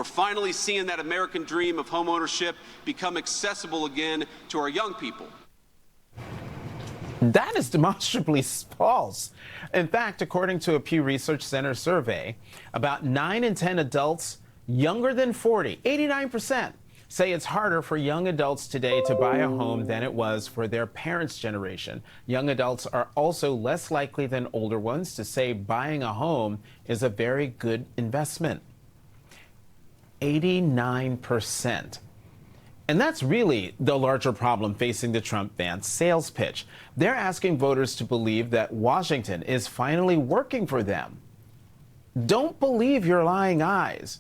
we're finally seeing that American dream of homeownership become accessible again to our young people. That is demonstrably false. In fact, according to a Pew Research Center survey, about 9 in 10 adults younger than 40, 89%, say it's harder for young adults today to buy a home than it was for their parents' generation. Young adults are also less likely than older ones to say buying a home is a very good investment. 89%. And that's really the larger problem facing the Trump-Vance sales pitch. They're asking voters to believe that Washington is finally working for them. Don't believe your lying eyes.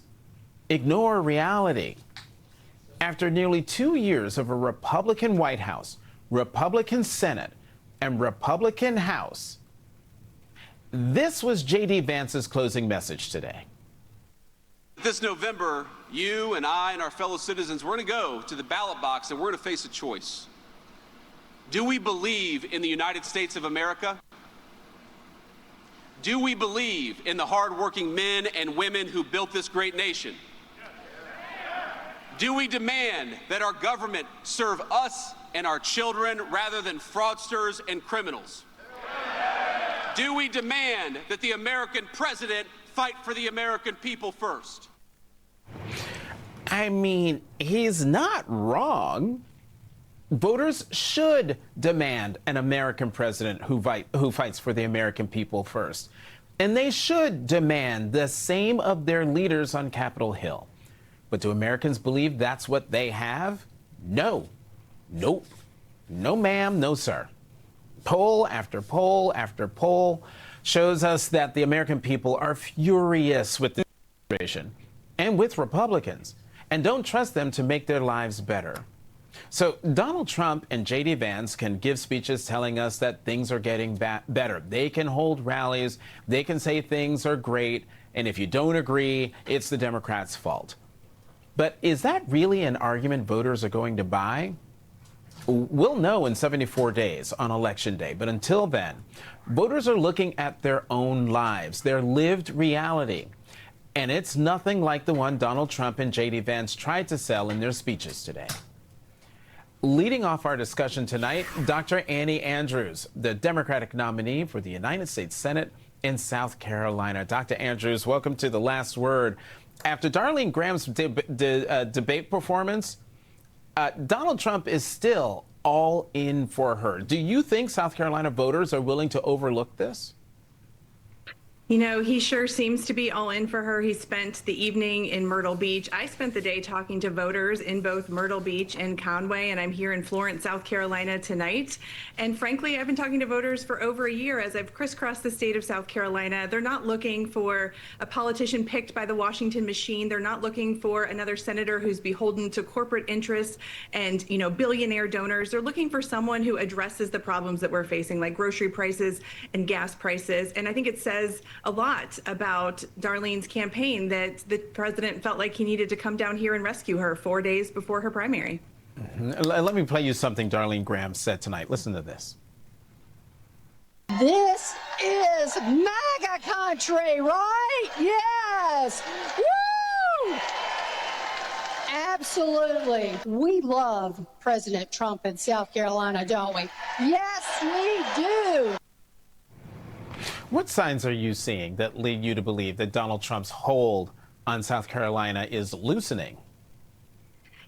Ignore reality. After nearly 2 years of a Republican White House, Republican Senate, and Republican House, this was JD Vance's closing message today. This November, you and I and our fellow citizens, we're going to go to the ballot box and we're going to face a choice. Do we believe in the United States of America? Do we believe in the hardworking men and women who built this great nation? Do we demand that our government serve us and our children rather than fraudsters and criminals? Do we demand that the American president fight for the American people first? I mean, he's not wrong. Voters should demand an American president who fights for the American people first. And they should demand the same of their leaders on Capitol Hill. But do Americans believe that's what they have? No. Nope. No, ma'am. No, sir. Poll after poll after poll shows us that the American people are furious with the administration and with Republicans and don't trust them to make their lives better. So Donald Trump and JD Vance can give speeches telling us that things are getting better. They can hold rallies. They can say things are great. And if you don't agree, it's the Democrats' fault. But is that really an argument voters are going to buy? We'll know in 74 days on Election Day. But until then, voters are looking at their own lives, their lived reality. And it's nothing like the one Donald Trump and JD Vance tried to sell in their speeches today. Leading off our discussion tonight, Dr. Annie Andrews, the Democratic nominee for the United States Senate in South Carolina. Dr. Andrews, welcome to The Last Word. After Darlene Graham's debate performance, Donald Trump is still all in for her. Do you think South Carolina voters are willing to overlook this? You know, he sure seems to be all in for her. He spent the evening in Myrtle Beach. I spent the day talking to voters in both Myrtle Beach and Conway, and I'm here in Florence, South Carolina tonight. And frankly, I've been talking to voters for over a year as I've crisscrossed the state of South Carolina. They're not looking for a politician picked by the Washington machine. They're not looking for another senator who's beholden to corporate interests and, you know, billionaire donors. They're looking for someone who addresses the problems that we're facing, like grocery prices and gas prices. And I think it says a lot about Darlene's campaign that the president felt like he needed to come down here and rescue her 4 days before her primary. Let me play you something Darlene Graham said tonight. Listen to this. This is MAGA country, right? Yes. Woo! Absolutely. We love President Trump in South Carolina, don't we? Yes, we do. What signs are you seeing that lead you to believe that Donald Trump's hold on South Carolina is loosening?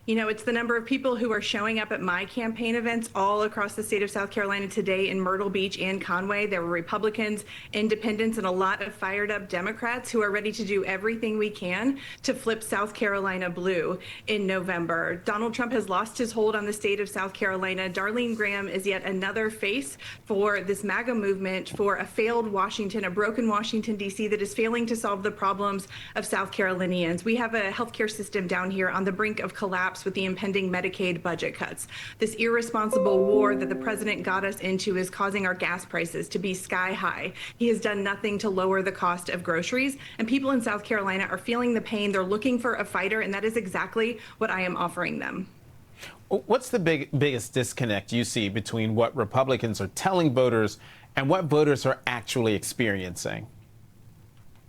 You know, it's the number of people who are showing up at my campaign events all across the state of South Carolina today in Myrtle Beach and Conway. There were Republicans, independents, and a lot of fired up Democrats who are ready to do everything we can to flip South Carolina blue in November. Donald Trump has lost his hold on the state of South Carolina. Darlene Graham is yet another face for this MAGA movement, for a failed Washington, a broken Washington, D.C. that is failing to solve the problems of South Carolinians. We have a healthcare system down here on the brink of collapse with the impending Medicaid budget cuts. This irresponsible war that the president got us into is causing our gas prices to be sky high. He has done nothing to lower the cost of groceries, and people in South Carolina are feeling the pain. They're looking for a fighter, and that is exactly what I am offering them. What's the biggest disconnect you see between what Republicans are telling voters and what voters are actually experiencing?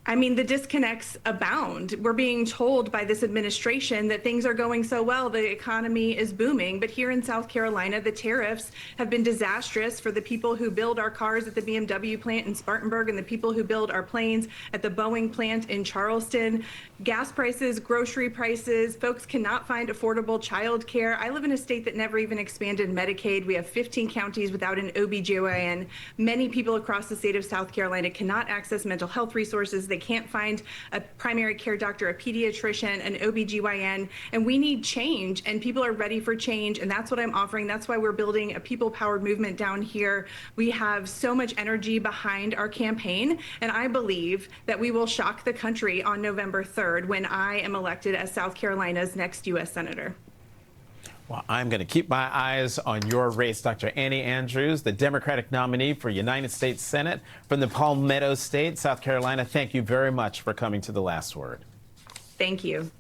I mean, the disconnects abound. We're being told by this administration that things are going so well, the economy is booming. But here in South Carolina, the tariffs have been disastrous for the people who build our cars at the BMW plant in Spartanburg and the people who build our planes at the Boeing plant in Charleston. Gas prices, grocery prices, folks cannot find affordable child care. I live in a state that never even expanded Medicaid. We have 15 counties without an OBGYN. Many people across the state of South Carolina cannot access mental health resources. They can't find a primary care doctor, a pediatrician, an OBGYN, and we need change, and people are ready for change, and that's what I'm offering. That's why we're building a people-powered movement down here. We have so much energy behind our campaign, and I believe that we will shock the country on November 3rd when I am elected as South Carolina's next U.S. Senator. Well, I'm going to keep my eyes on your race, Dr. Annie Andrews, the Democratic nominee for United States Senate from the Palmetto State, South Carolina. Thank you very much for coming to The Last Word. Thank you.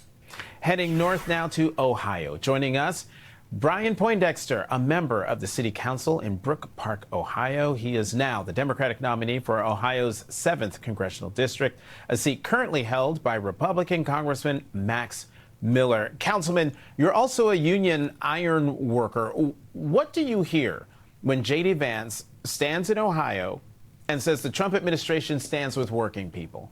Heading north now to Ohio. Joining us, Brian Poindexter, a member of the City Council in Brook Park, Ohio. He is now the Democratic nominee for Ohio's 7th Congressional District, a seat currently held by Republican Congressman Max Miller. Councilman, you're also a union iron worker. What do you hear when JD Vance stands in Ohio and says the Trump administration stands with working people?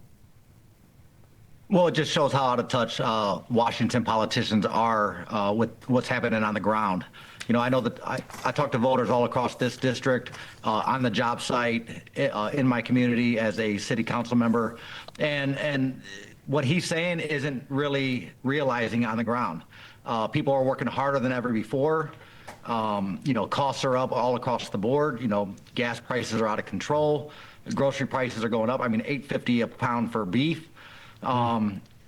Well, it just shows how out of touch Washington politicians are with what's happening on the ground. You know, I know that I talk to voters all across this district, on the job site, in my community as a city council member, and what he's saying isn't really realizing on the ground. People are working harder than ever before. You know, costs are up all across the board. You know, gas prices are out of control. Grocery prices are going up. I mean, $8.50 a pound for beef.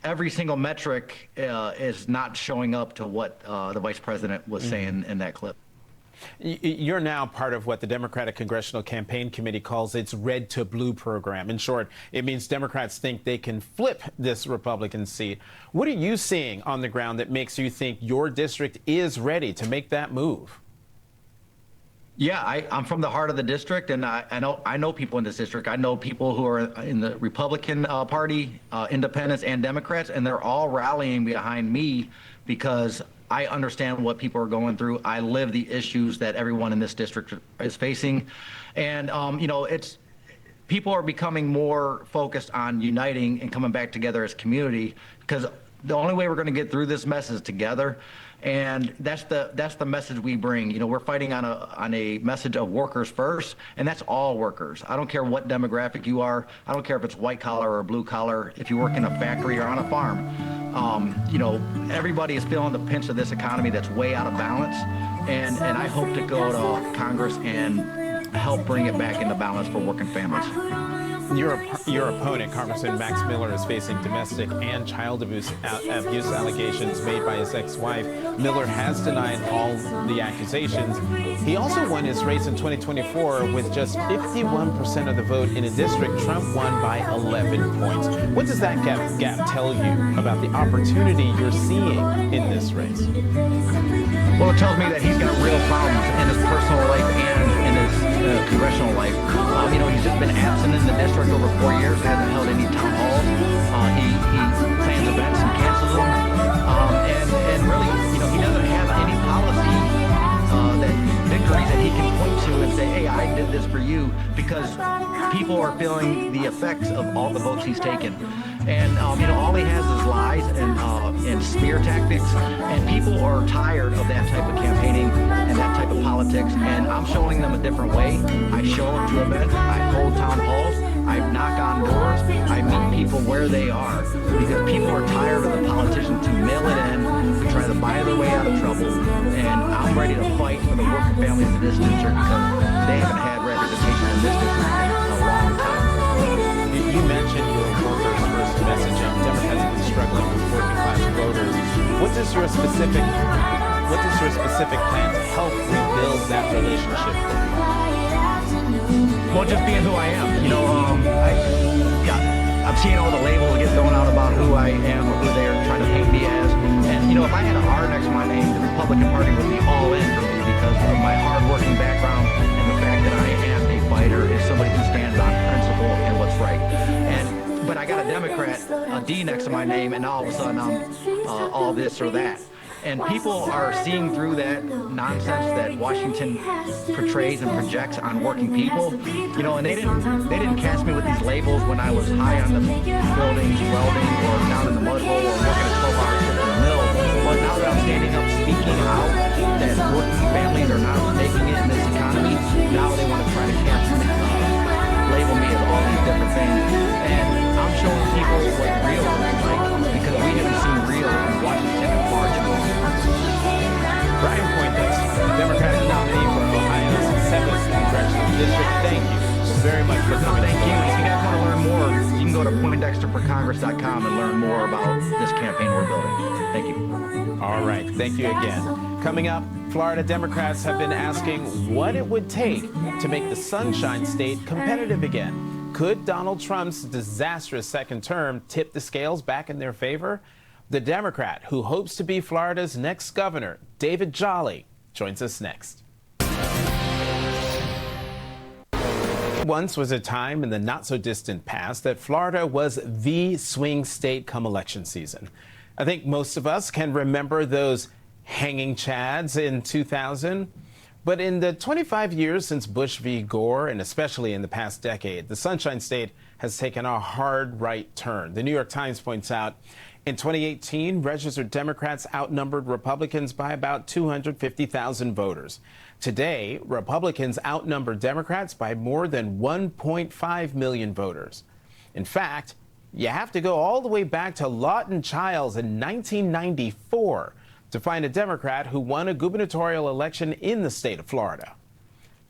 Every single metric is not showing up to what the vice president was saying in that clip. You're now part of what the Democratic Congressional Campaign Committee calls its red to blue program. In short, it means Democrats think they can flip this Republican seat. What are you seeing on the ground that makes you think your district is ready to make that move? Yeah, I'm from the heart of the district, and I know people in this district. I know people who are in the Republican Party, independents and Democrats, and they're all rallying behind me because I understand what people are going through. I live the issues that everyone in this district is facing. And, you know, people are becoming more focused on uniting and coming back together as community, because the only way we're going to get through this mess is together. And that's the message we bring. You know, we're fighting on a message of workers first, and that's all workers. I don't care what demographic you are. I don't care if it's white collar or blue collar, if you work in a factory or on a farm. You know, everybody is feeling the pinch of this economy that's way out of balance, and I hope to go to Congress and help bring it back into balance for working families. Your opponent, Congressman Max Miller, is facing domestic and child abuse allegations made by his ex-wife. Miller has denied all the accusations. He also won his race in 2024 with just 51% of the vote in a district Trump won by 11 points. What does that gap tell you about the opportunity you're seeing in this race? Well, it tells me that he's got real problems in his personal life and in his congressional life. You know, he's just been absent in the district over 4 years, hasn't held any town halls. He plans events and cancels them. And really, you know, he doesn't have any policy victories that he can point to and say, hey, I did this for you, because people are feeling the effects of all the votes he's taken. And, you know, all he has is lies and smear tactics, and people are tired of that type of campaigning and that type of politics, and I'm showing them a different way. I show up to events, I hold town halls, I knock on doors, I meet people where they are, because people are tired of the politicians who mail it in, who try to buy their way out of trouble, and I'm ready to fight for the working families of this district, because they haven't had representation in this district in a long time. You mentioned your workers' first messaging. Democrats have been struggling with working class voters. What does your specific plan to help rebuild that relationship? Well, just being who I am. You know, I'm seeing all the labels get thrown out about who I am or who they're trying to paint me as. And, you know, if I had an R next to my name, the Republican Party would be all in for me because of my hard-working background and the fact that I am a fighter and somebody who stands on principle and what's right. But but I got a Democrat, a D next to my name, and all of a sudden I'm all this or that. And people are seeing through that nonsense that Washington portrays and projects on working people. You know, and they didn't cast me with these labels when I was high on the buildings, welding, or down in the mud hole, or working a 12-hour shift in the mill. But now that I'm standing up, speaking out, that working families are not making it in this economy, now they want to try to label me as all these different things. And I'm showing people what real is like, because we haven't seen real in Washington in far too long. Brian Poindexter, Democratic nominee for Ohio's 7th Congressional District. Thank you very much for coming. Thank you. If you guys want to learn more, you can go to PoindexterForCongress.com and learn more about this campaign we're building. Thank you. All right. Thank you again. Coming up, Florida Democrats have been asking what it would take to make the Sunshine State competitive again. Could Donald Trump's disastrous second term tip the scales back in their favor? The Democrat who hopes to be Florida's next governor, David Jolly, joins us next. Once was a time in the not-so-distant past that Florida was the swing state come election season. I think most of us can remember those hanging chads in 2000. But in the 25 years since Bush v. Gore, and especially in the past decade, the Sunshine State has taken a hard right turn. The New York Times points out, in 2018, registered Democrats outnumbered Republicans by about 250,000 voters. Today, Republicans outnumber Democrats by more than 1.5 million voters. In fact, you have to go all the way back to Lawton Chiles in 1994 to find a Democrat who won a gubernatorial election in the state of Florida.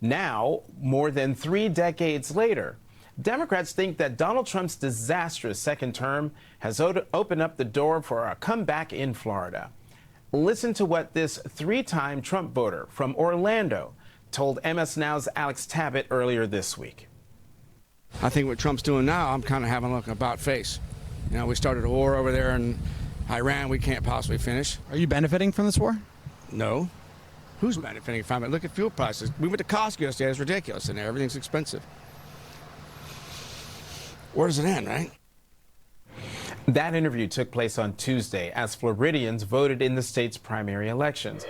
Now, more than 3 decades later, Democrats think that Donald Trump's disastrous second term has opened up the door for a comeback in Florida. Listen to what this 3-time Trump voter from Orlando told MSNOW's Alex Tabbitt earlier this week. I think what Trump's doing now, I'm kind of having a look about face. You know, we started a war over there in Iran we can't possibly finish. Are you benefiting from this war? No. Who's benefiting from it? Look at fuel prices. We went to Costco yesterday. It's ridiculous in there. Everything's expensive. Where does it end, right? That interview took place on Tuesday as Floridians voted in the state's primary elections.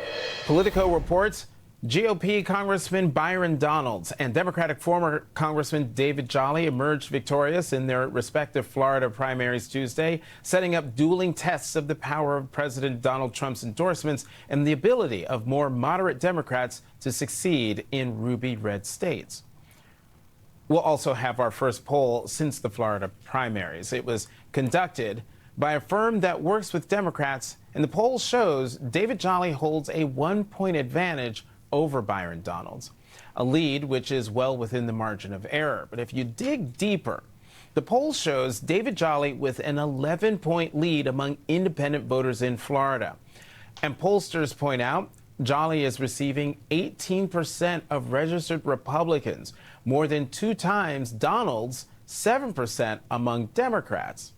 Politico reports GOP Congressman Byron Donalds and Democratic former Congressman David Jolly emerged victorious in their respective Florida primaries Tuesday, setting up dueling tests of the power of President Donald Trump's endorsements and the ability of more moderate Democrats to succeed in ruby red states. We'll also have our first poll since the Florida primaries. It was conducted by a firm that works with Democrats, and the poll shows David Jolly holds a 1-point advantage over Byron Donalds, a lead which is well within the margin of error. But if you dig deeper, the poll shows David Jolly with an 11-point lead among independent voters in Florida. And pollsters point out Jolly is receiving 18% of registered Republicans, more than 2 times Donald's 7% among Democrats.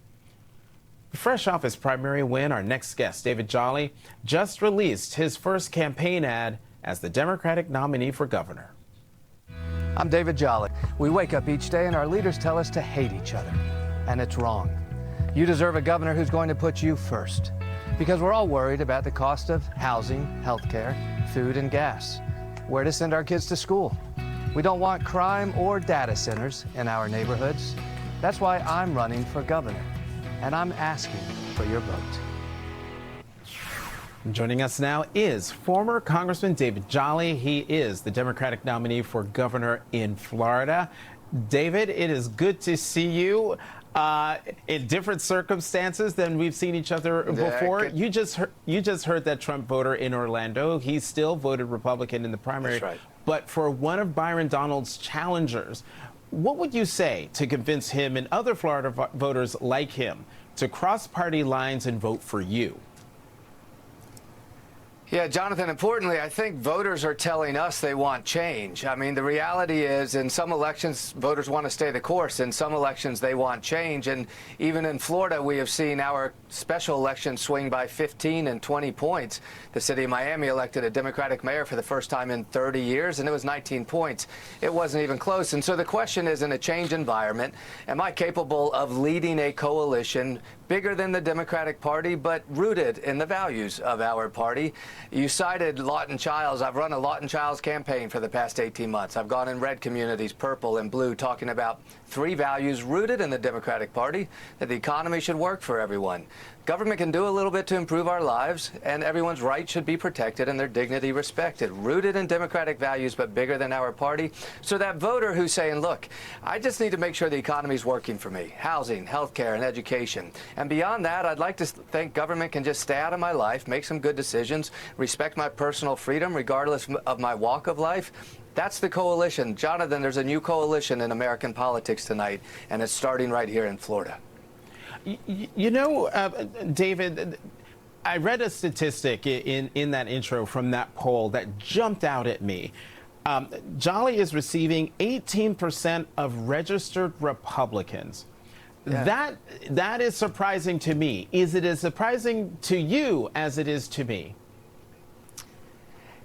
Fresh off his primary win, our next guest, David Jolly, just released his first campaign ad as the Democratic nominee for governor. I'm David Jolly. We wake up each day and our leaders tell us to hate each other. And it's wrong. You deserve a governor who's going to put you first. Because we're all worried about the cost of housing, healthcare, food, and gas. Where to send our kids to school. We don't want crime or data centers in our neighborhoods. That's why I'm running for governor. And I'm asking for your vote. Joining us now is former Congressman David Jolly. He is the Democratic nominee for governor in Florida. David, it is good to see you in different circumstances than we've seen each other before. You just heard that Trump voter in Orlando. He still voted Republican in the primary. That's right. But for one of Byron Donalds' challengers, what would you say to convince him and other Florida voters like him to cross party lines and vote for you? Yeah, Jonathan, importantly, I think voters are telling us they want change. I mean, the reality is in some elections, voters want to stay the course. In some elections, they want change. And even in Florida, we have seen our special election swing by 15 and 20 points. The city of Miami elected a Democratic mayor for the first time in 30 years, and it was 19 points. It wasn't even close. And so the question is, in a change environment, am I capable of leading a coalition bigger than the Democratic Party, but rooted in the values of our party? You cited Lawton Childs. I've run a Lawton Childs campaign for the past 18 months. I've gone in red communities, purple and blue, talking about 3 values rooted in the Democratic Party: that the economy should work for everyone, government can do a little bit to improve our lives, and everyone's rights should be protected and their dignity respected. Rooted in democratic values, but bigger than our party. So that voter who's saying, look, I just need to make sure the economy's working for me: housing, health care, and education. And beyond that, I'd like to think government can just stay out of my life, make some good decisions, respect my personal freedom regardless of my walk of life. That's the coalition. Jonathan, there's a new coalition in American politics tonight, and it's starting right here in Florida. You know, David, I read a statistic in that intro from that poll that jumped out at me. Jolly is receiving 18% of registered Republicans. Yeah. That is surprising to me. Is it as surprising to you as it is to me?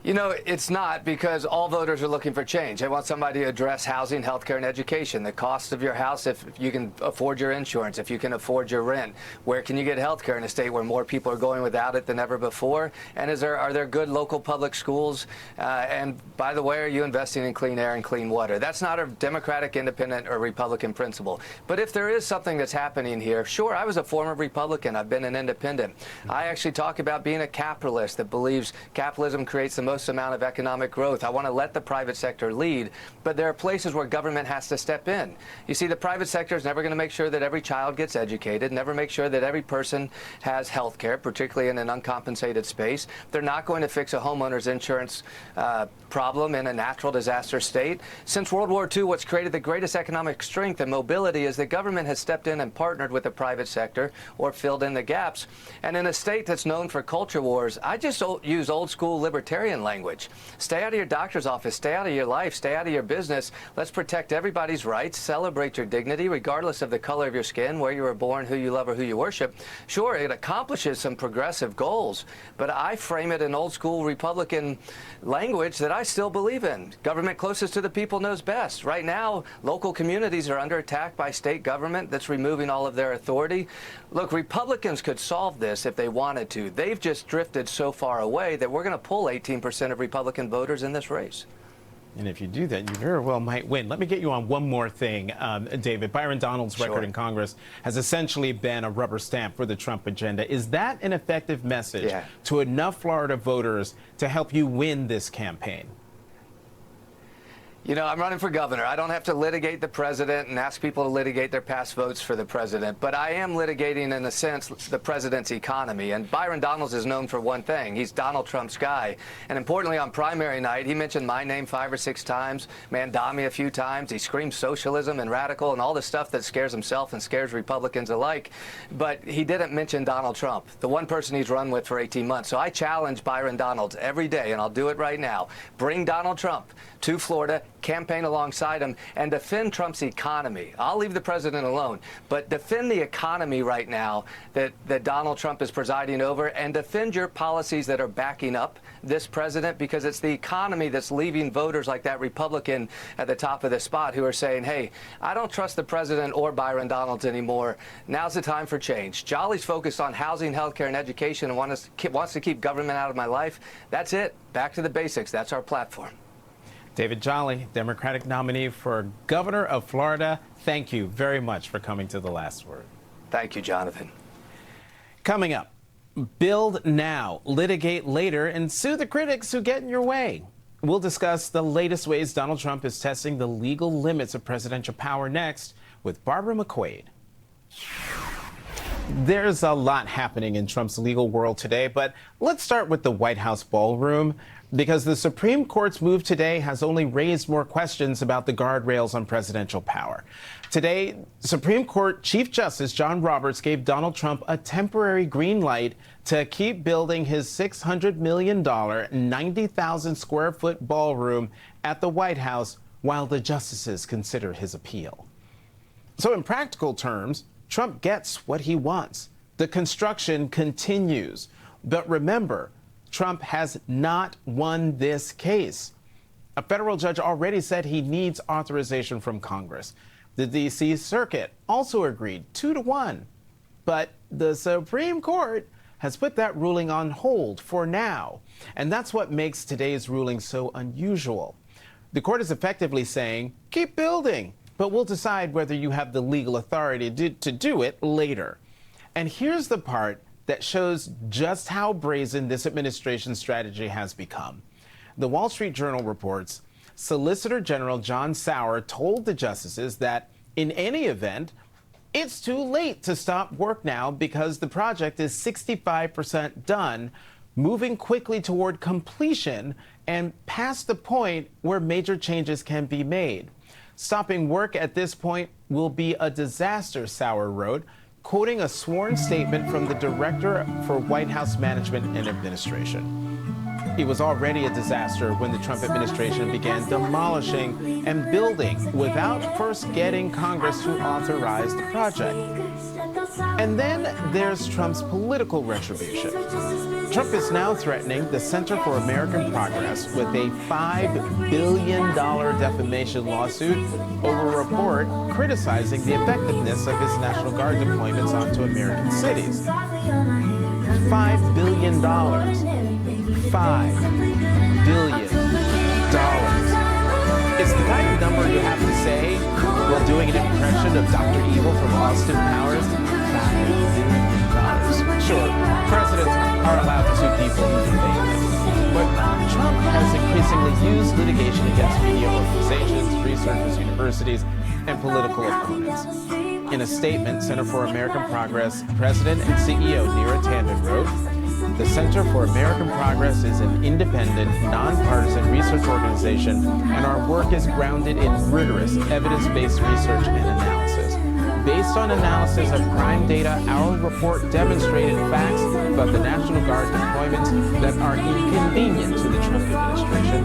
You know, it's not, because all voters are looking for change. They want somebody to address housing, healthcare, and education. The cost of your house, if you can afford your insurance, if you can afford your rent. Where can you get healthcare in a state where more people are going without it than ever before? And are there good local public schools? And by the way, are you investing in clean air and clean water? That's not a Democratic, Independent, or Republican principle. But if there is something that's happening here, sure, I was a former Republican. I've been an independent. I actually talk about being a capitalist that believes capitalism creates the most amount of economic growth. I want to let the private sector lead, but there are places where government has to step in. You see, the private sector is never going to make sure that every child gets educated, never make sure that every person has health care, particularly in an uncompensated space. They're not going to fix a homeowner's insurance problem in a natural disaster state. Since World War II, what's created the greatest economic strength and mobility is that government has stepped in and partnered with the private sector or filled in the gaps. And in a state that's known for culture wars, I just use old school libertarian language. Stay out of your doctor's office, stay out of your life, stay out of your business. Let's protect everybody's rights, celebrate your dignity, regardless of the color of your skin, where you were born, who you love, or who you worship. Sure, it accomplishes some progressive goals, but I frame it in old school Republican language that I still believe in. Government closest to the people knows best. Right now, local communities are under attack by state government that's removing all of their authority. Look, Republicans could solve this if they wanted to. They've just drifted so far away that we're going to pull 18% of Republican voters in this race. And if you do that, you very well might win. Let me get you on one more thing, David. Byron Donalds' record in Congress has essentially been a rubber stamp for the Trump agenda. Is that an effective message to enough Florida voters to help you win this campaign? You know, I'm running for governor. I don't have to litigate the president and ask people to litigate their past votes for the president, but I am litigating, in a sense, the president's economy. And Byron Donalds is known for one thing. He's Donald Trump's guy. And importantly, on primary night, he mentioned my name 5 or 6 times, Mandami a few times. He screams socialism and radical and all the stuff that scares himself and scares Republicans alike. But he didn't mention Donald Trump, the one person he's run with for 18 months. So I challenge Byron Donalds every day, and I'll do it right now. Bring Donald Trump to Florida, campaign alongside him, and defend Trump's economy. I'll leave the president alone, but defend the economy right now that Donald Trump is presiding over, and defend your policies that are backing up this president, because it's the economy that's leaving voters like that Republican at the top of the spot who are saying, hey, I don't trust the president or Byron Donalds anymore. Now's the time for change. Jolly's focused on housing, healthcare, and education and wants to keep government out of my life. That's it. Back to the basics. That's our platform. David Jolly, Democratic nominee for governor of Florida, thank you very much for coming to The Last Word. Thank you, Jonathan. Coming up, build now, litigate later, and sue the critics who get in your way. We'll discuss the latest ways Donald Trump is testing the legal limits of presidential power next with Barbara McQuaid. There's a lot happening in Trump's legal world today, but let's start with the White House ballroom, because the Supreme Court's move today has only raised more questions about the guardrails on presidential power. Today, Supreme Court Chief Justice John Roberts gave Donald Trump a temporary green light to keep building his $600 million, 90,000 square foot ballroom at the White House while the justices consider his appeal. So in practical terms, Trump gets what he wants. The construction continues. But remember, Trump has not won this case. A federal judge already said he needs authorization from Congress. The D.C. Circuit also agreed 2-1. But the Supreme Court has put that ruling on hold for now. And that's what makes today's ruling so unusual. The court is effectively saying, keep building, but we'll decide whether you have the legal authority to do it later. And here's the part that shows just how brazen this administration's strategy has become. The Wall Street Journal reports Solicitor General John Sauer told the justices that in any event, it's too late to stop work now because the project is 65% done, moving quickly toward completion and past the point where major changes can be made. Stopping work at this point will be a disaster, Sauer wrote, quoting a sworn statement from the Director for White House Management and Administration. It was already a disaster when the Trump administration began demolishing and building without first getting Congress to authorize the project. And then there's Trump's political retribution. Trump is now threatening the Center for American Progress with a $5 billion defamation lawsuit over a report criticizing the effectiveness of his National Guard deployments onto American cities. $5 billion. $5 billion. It's the kind of number you have to say while doing an impression of Dr. Evil from Austin Powers. $5 billion. Sure, presidents are allowed to sue people who do things. But Trump has increasingly used litigation against media organizations, researchers, universities, and political opponents. In a statement, Center for American Progress President and CEO Neera Tanden wrote, "The Center for American Progress is an independent, nonpartisan research organization, and our work is grounded in rigorous, evidence-based research and analysis. Based on analysis of crime data, our report demonstrated facts about the National Guard deployments that are inconvenient to the Trump administration.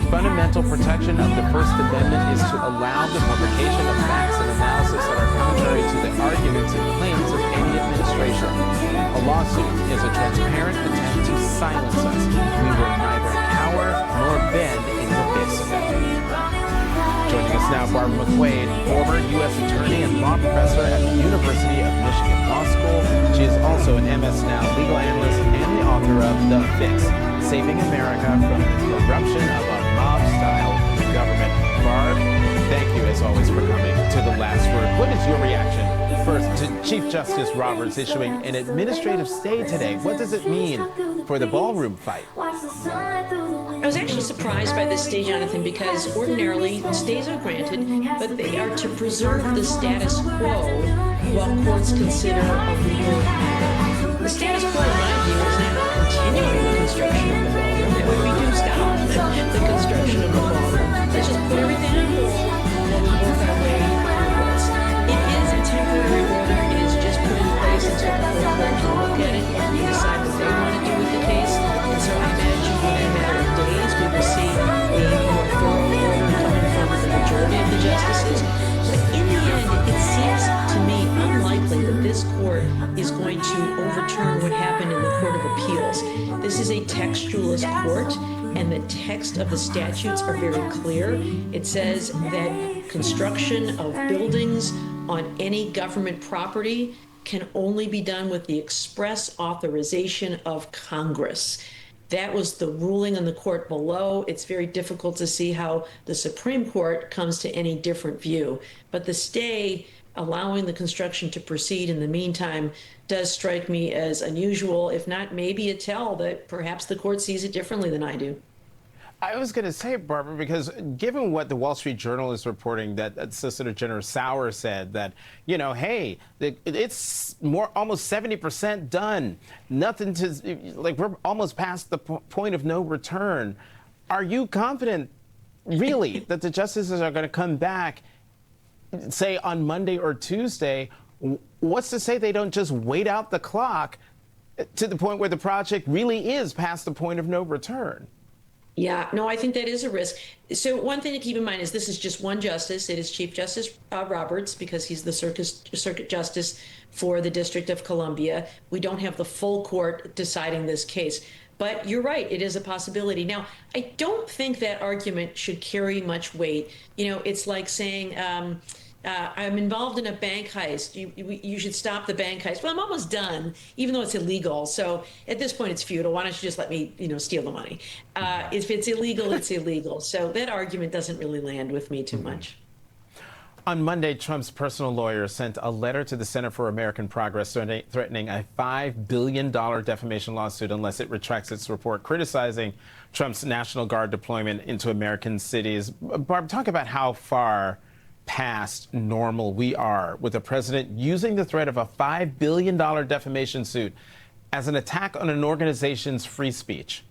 Fundamental protection of the First Amendment is to allow the publication of facts and analysis that are contrary to the arguments and claims of any administration. A lawsuit is a transparent attempt to silence us. We will neither cower nor bend in the face of it." Joining us now, Barbara McQuaid, former U.S. attorney and law professor at the University of Michigan Law School. She is also an MSNOW legal analyst and the author of The Fix, Saving America from the Corruption of a Mob-Style Government. Barb, thank you as always for coming to The Last Word. What is your reaction first to Chief Justice Roberts issuing an administrative stay today? What does it mean for the ballroom fight? I was actually surprised by this stay, Jonathan, because ordinarily stays are granted, but they are to preserve the status quo while courts consider a legal matter. The status quo, in my view, is not continuing the construction of the ballroom. That would be to stop the construction of the ballroom. Let's just put everything on hold while we work our way through this. It is a temporary order. It is just put in place until the court will look at it and decide what they want to do with the case. And so I imagine in a matter of days we will see a more thorough order coming from the majority of the justices. But in the end, it seems to me unlikely that this court is going to overturn what happened in the Court of Appeals. This is a textualist court, and the text of the statutes are very clear. It says that construction of buildings on any government property can only be done with the express authorization of Congress. That was the ruling in the court below. It's very difficult to see how the Supreme Court comes to any different view. But the stay allowing the construction to proceed in the meantime does strike me as unusual, if not maybe a tell that perhaps the court sees it differently than I do. I was going to say, Barbara, because given what the Wall Street Journal is reporting, that Solicitor General Sauer said that, you know, hey, it's almost 70% done. Nothing to, like, we're almost past the point of no return. Are you confident, really, that the justices are going to come back, say, on Monday or Tuesday? What's to say they don't just wait out the clock to the point where the project really is past the point of no return. Yeah, no, I think that is a risk. So one thing to keep in mind is this is just one justice. It is Chief Justice Roberts, because he's the circuit justice for the District of Columbia. We don't have the full court deciding this case. But you're right, it is a possibility. Now, I don't think that argument should carry much weight. You know, it's like saying, I'm involved in a bank heist. You should stop the bank heist. Well, I'm almost done, even though it's illegal. So at this point, it's futile. Why don't you just let me, steal the money? If it's illegal, it's illegal. So that argument doesn't really land with me too much. On Monday, Trump's personal lawyer sent a letter to the Center for American Progress threatening a $5 billion defamation lawsuit unless it retracts its report criticizing Trump's National Guard deployment into American cities. Barb, talk about how far past normal we are with the president using the threat of a $5 billion defamation suit as an attack on an organization's free speech.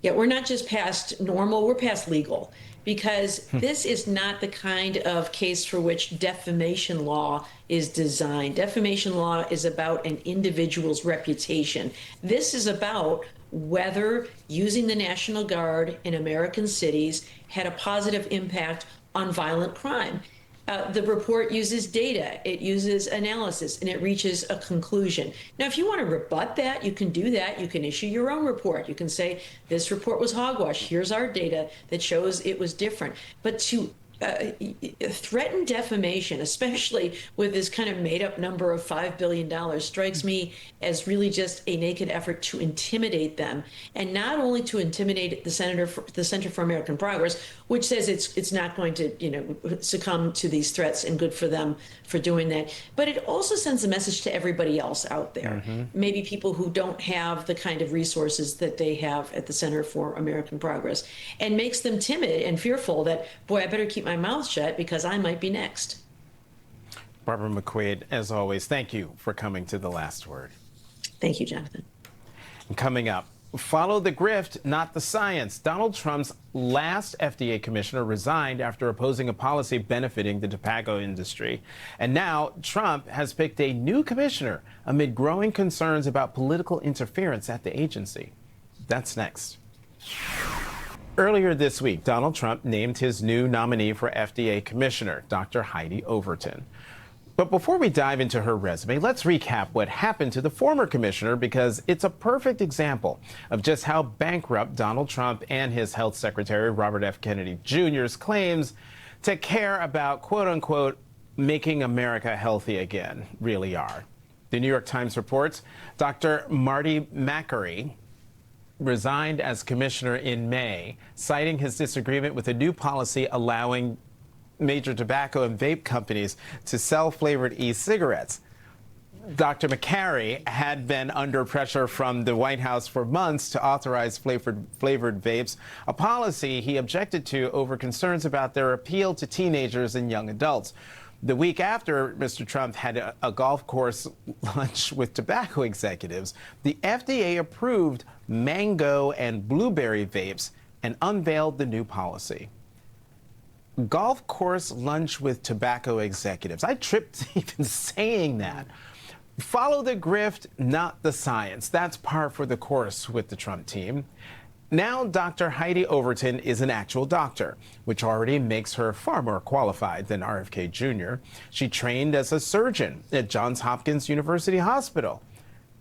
Yeah, we're not just past normal, we're past legal, because this is not the kind of case for which defamation law is designed. Defamation law is about an individual's reputation. This is about whether using the National Guard in American cities had a positive impact on violent crime. The report uses data, it uses analysis, and it reaches a conclusion. Now, if you want to rebut that, you can do that. You can issue your own report. You can say, this report was hogwash. Here's our data that shows it was different. But to threaten defamation, especially with this kind of made-up number of $5 billion, strikes me as really just a naked effort to intimidate them, and not only to intimidate the Center for American Progress, which says it's not going to succumb to these threats, and good for them for doing that, but it also sends a message to everybody else out there, maybe people who don't have the kind of resources that they have at the Center for American Progress, and makes them timid and fearful that, boy, I better keep my mouth shut because I might be next. Barbara McQuaid, as always, thank you for coming to The Last Word. Thank you, Jonathan. And coming up, follow the grift, not the science. Donald Trump's last FDA commissioner resigned after opposing a policy benefiting the tobacco industry. And now Trump has picked a new commissioner amid growing concerns about political interference at the agency. That's next. Earlier this week, Donald Trump named his new nominee for FDA commissioner, Dr. Heidi Overton. But before we dive into her resume, let's recap what happened to the former commissioner, because it's a perfect example of just how bankrupt Donald Trump and his health secretary, Robert F. Kennedy Jr.'s claims to care about, quote unquote, making America healthy again really are. The New York Times reports Dr. Marty Makary resigned as commissioner in May, citing his disagreement with a new policy allowing major tobacco and vape companies to sell flavored e-cigarettes. Dr. Makary had been under pressure from the White House for months to authorize flavored vapes, a policy he objected to over concerns about their appeal to teenagers and young adults. The week after Mr. Trump had a golf course lunch with tobacco executives, the FDA approved mango and blueberry vapes and unveiled the new policy. Golf course lunch with tobacco executives. I tripped even saying that. Follow the grift, not the science. That's par for the course with the Trump team. Now, Dr. Heidi Overton is an actual doctor, which already makes her far more qualified than RFK Jr. She trained as a surgeon at Johns Hopkins University Hospital.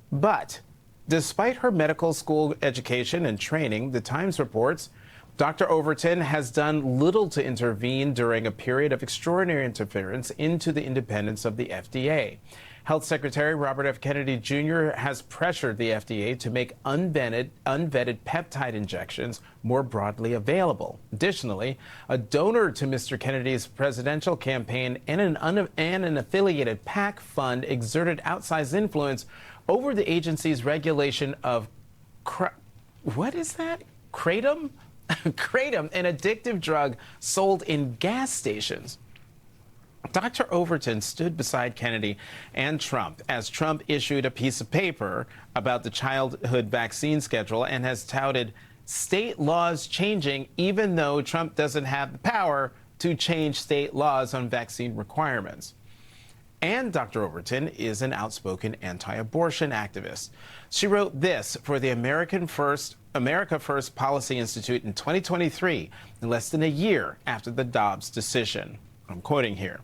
But despite her medical school education and training, the Times reports Dr. Overton has done little to intervene during a period of extraordinary interference into the independence of the FDA. Health Secretary Robert F. Kennedy Jr. has pressured the FDA to make unvetted peptide injections more broadly available. Additionally, a donor to Mr. Kennedy's presidential campaign and an affiliated PAC fund exerted outsized influence over the agency's regulation of what is that? Kratom? Kratom, an addictive drug sold in gas stations. Dr. Overton stood beside Kennedy and Trump as Trump issued a piece of paper about the childhood vaccine schedule and has touted state laws changing, even though Trump doesn't have the power to change state laws on vaccine requirements. And Dr. Overton is an outspoken anti-abortion activist. She wrote this for the America First Policy Institute in 2023, less than a year after the Dobbs decision. I'm quoting here.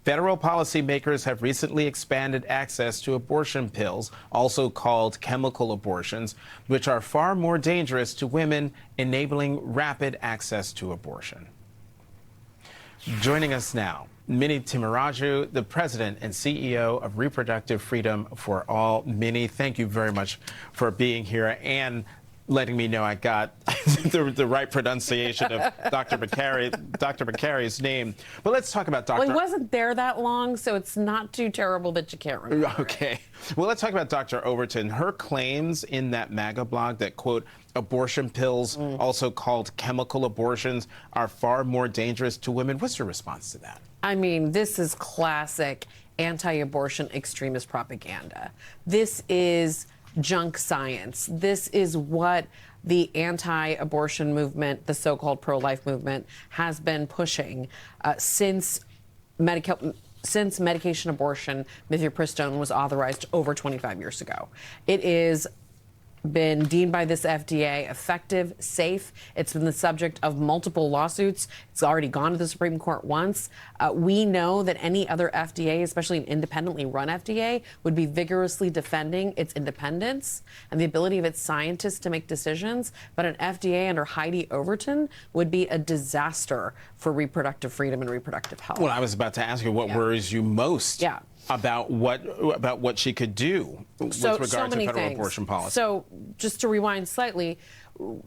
Federal policymakers have recently expanded access to abortion pills, also called chemical abortions, which are far more dangerous to women, enabling rapid access to abortion. Joining us now, Minnie Timaraju, the president and CEO of Reproductive Freedom for All. Minnie, thank you very much for being here and letting me know I got the right pronunciation of Dr. McCarry's name. But let's talk about Dr. Well, he wasn't there that long, so it's not too terrible that you can't remember. Okay. Well, let's talk about Dr. Overton. Her claims in that MAGA blog that, quote, abortion pills, also called chemical abortions, are far more dangerous to women. What's your response to that? I mean, this is classic anti-abortion extremist propaganda. This is junk science. This is what the anti-abortion movement, the so-called pro-life movement, has been pushing since medication abortion, mifepristone, was authorized over 25 years ago. It is been deemed by this FDA effective, safe. It's been the subject of multiple lawsuits. It's already gone to the Supreme Court once. We know that any other FDA, especially an independently run FDA, would be vigorously defending its independence and the ability of its scientists to make decisions. But an FDA under Heidi Overton would be a disaster for reproductive freedom and reproductive health. Well, I was about to ask you what worries you most about what she could do with regard to federal abortion policy. So just to rewind slightly,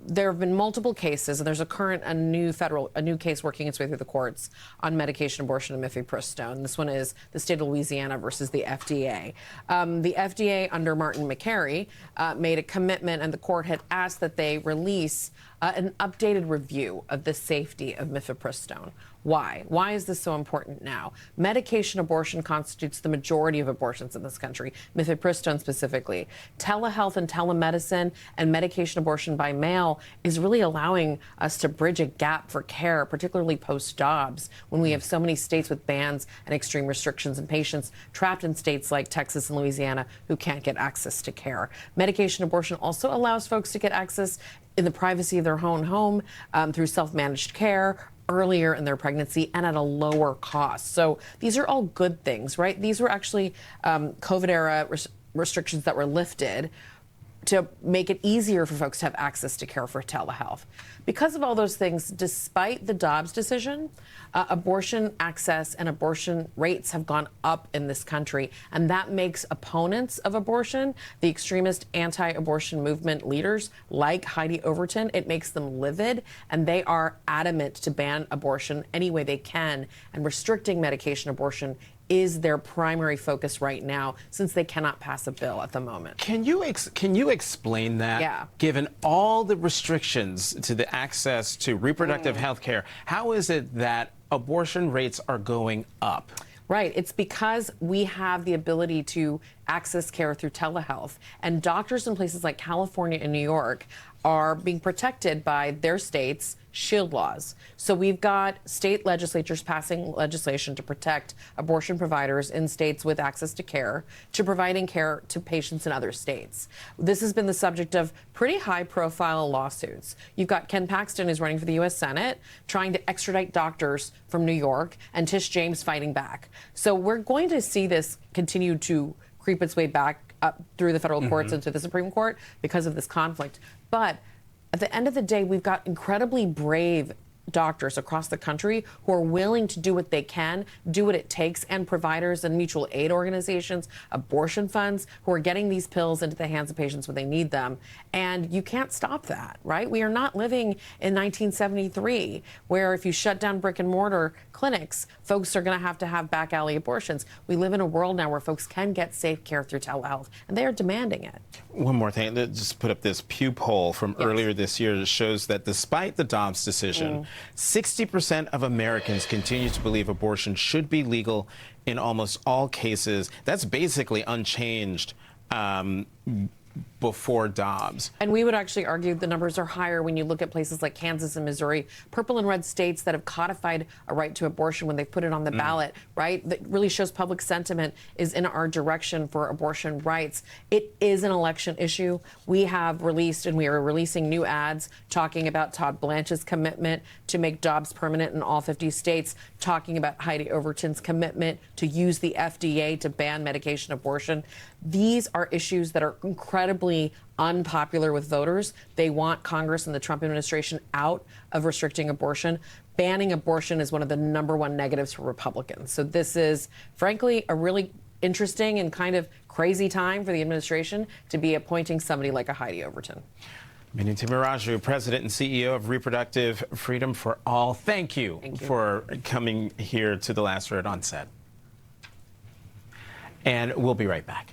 there have been multiple cases, and there's a new case working its way through the courts on medication abortion and mifepristone. This one is the state of Louisiana versus the FDA. The FDA under Martin McCary made a commitment, and the court had asked that they release an updated review of the safety of mifepristone. Why? Why is this so important now? Medication abortion constitutes the majority of abortions in this country, mifepristone specifically. Telehealth and telemedicine and medication abortion by mail is really allowing us to bridge a gap for care, particularly post-Dobbs, when we have so many states with bans and extreme restrictions and patients trapped in states like Texas and Louisiana who can't get access to care. Medication abortion also allows folks to get access in the privacy of their own home through self-managed care earlier in their pregnancy and at a lower cost. So these are all good things, right? These were actually COVID-era restrictions that were lifted to make it easier for folks to have access to care for telehealth. Because of all those things, despite the Dobbs decision, abortion access and abortion rates have gone up in this country, and that makes opponents of abortion, the extremist anti-abortion movement leaders like Heidi Overton, it makes them livid, and they are adamant to ban abortion any way they can, and restricting medication abortion is their primary focus right now, since they cannot pass a bill at the moment. Can you explain that? Yeah. Given all the restrictions to the access to reproductive health care, how is it that abortion rates are going up? Right. It's because we have the ability to access care through telehealth. And doctors in places like California and New York are being protected by their state's shield laws. So we've got state legislatures passing legislation to protect abortion providers in states with access to care, to providing care to patients in other states. This has been the subject of pretty high-profile lawsuits. You've got Ken Paxton, who's running for the U.S. Senate, trying to extradite doctors from New York, and Tish James fighting back. So we're going to see this continue to creep its way back up through the federal courts into the Supreme Court because of this conflict. But at the end of the day, we've got incredibly brave doctors across the country who are willing to do what they can, do what it takes, and providers and mutual aid organizations, abortion funds, who are getting these pills into the hands of patients when they need them. And you can't stop that, right? We are not living in 1973, where if you shut down brick and mortar clinics, folks are going to have back alley abortions. We live in a world now where folks can get safe care through telehealth, and they are demanding it. One more thing. Let's just put up this Pew poll from earlier this year that shows that despite the Dobbs decision, 60% of Americans continue to believe abortion should be legal in almost all cases. That's basically unchanged before Dobbs. And we would actually argue the numbers are higher when you look at places like Kansas and Missouri, purple and red states that have codified a right to abortion when they put it on the ballot, right? That really shows public sentiment is in our direction for abortion rights. It is an election issue. We have released, and we are releasing new ads talking about Todd Blanche's commitment to make Dobbs permanent in all 50 states, talking about Heidi Overton's commitment to use the FDA to ban medication abortion. These are issues that are incredibly unpopular with voters. They want Congress and the Trump administration out of restricting abortion. Banning abortion is one of the #1 negatives for Republicans. So this is, frankly, a really interesting and kind of crazy time for the administration to be appointing somebody like a Heidi Overton. Mini Timiraju, President and CEO of Reproductive Freedom for All. Thank you for coming here to The Last Word on Set. And we'll be right back.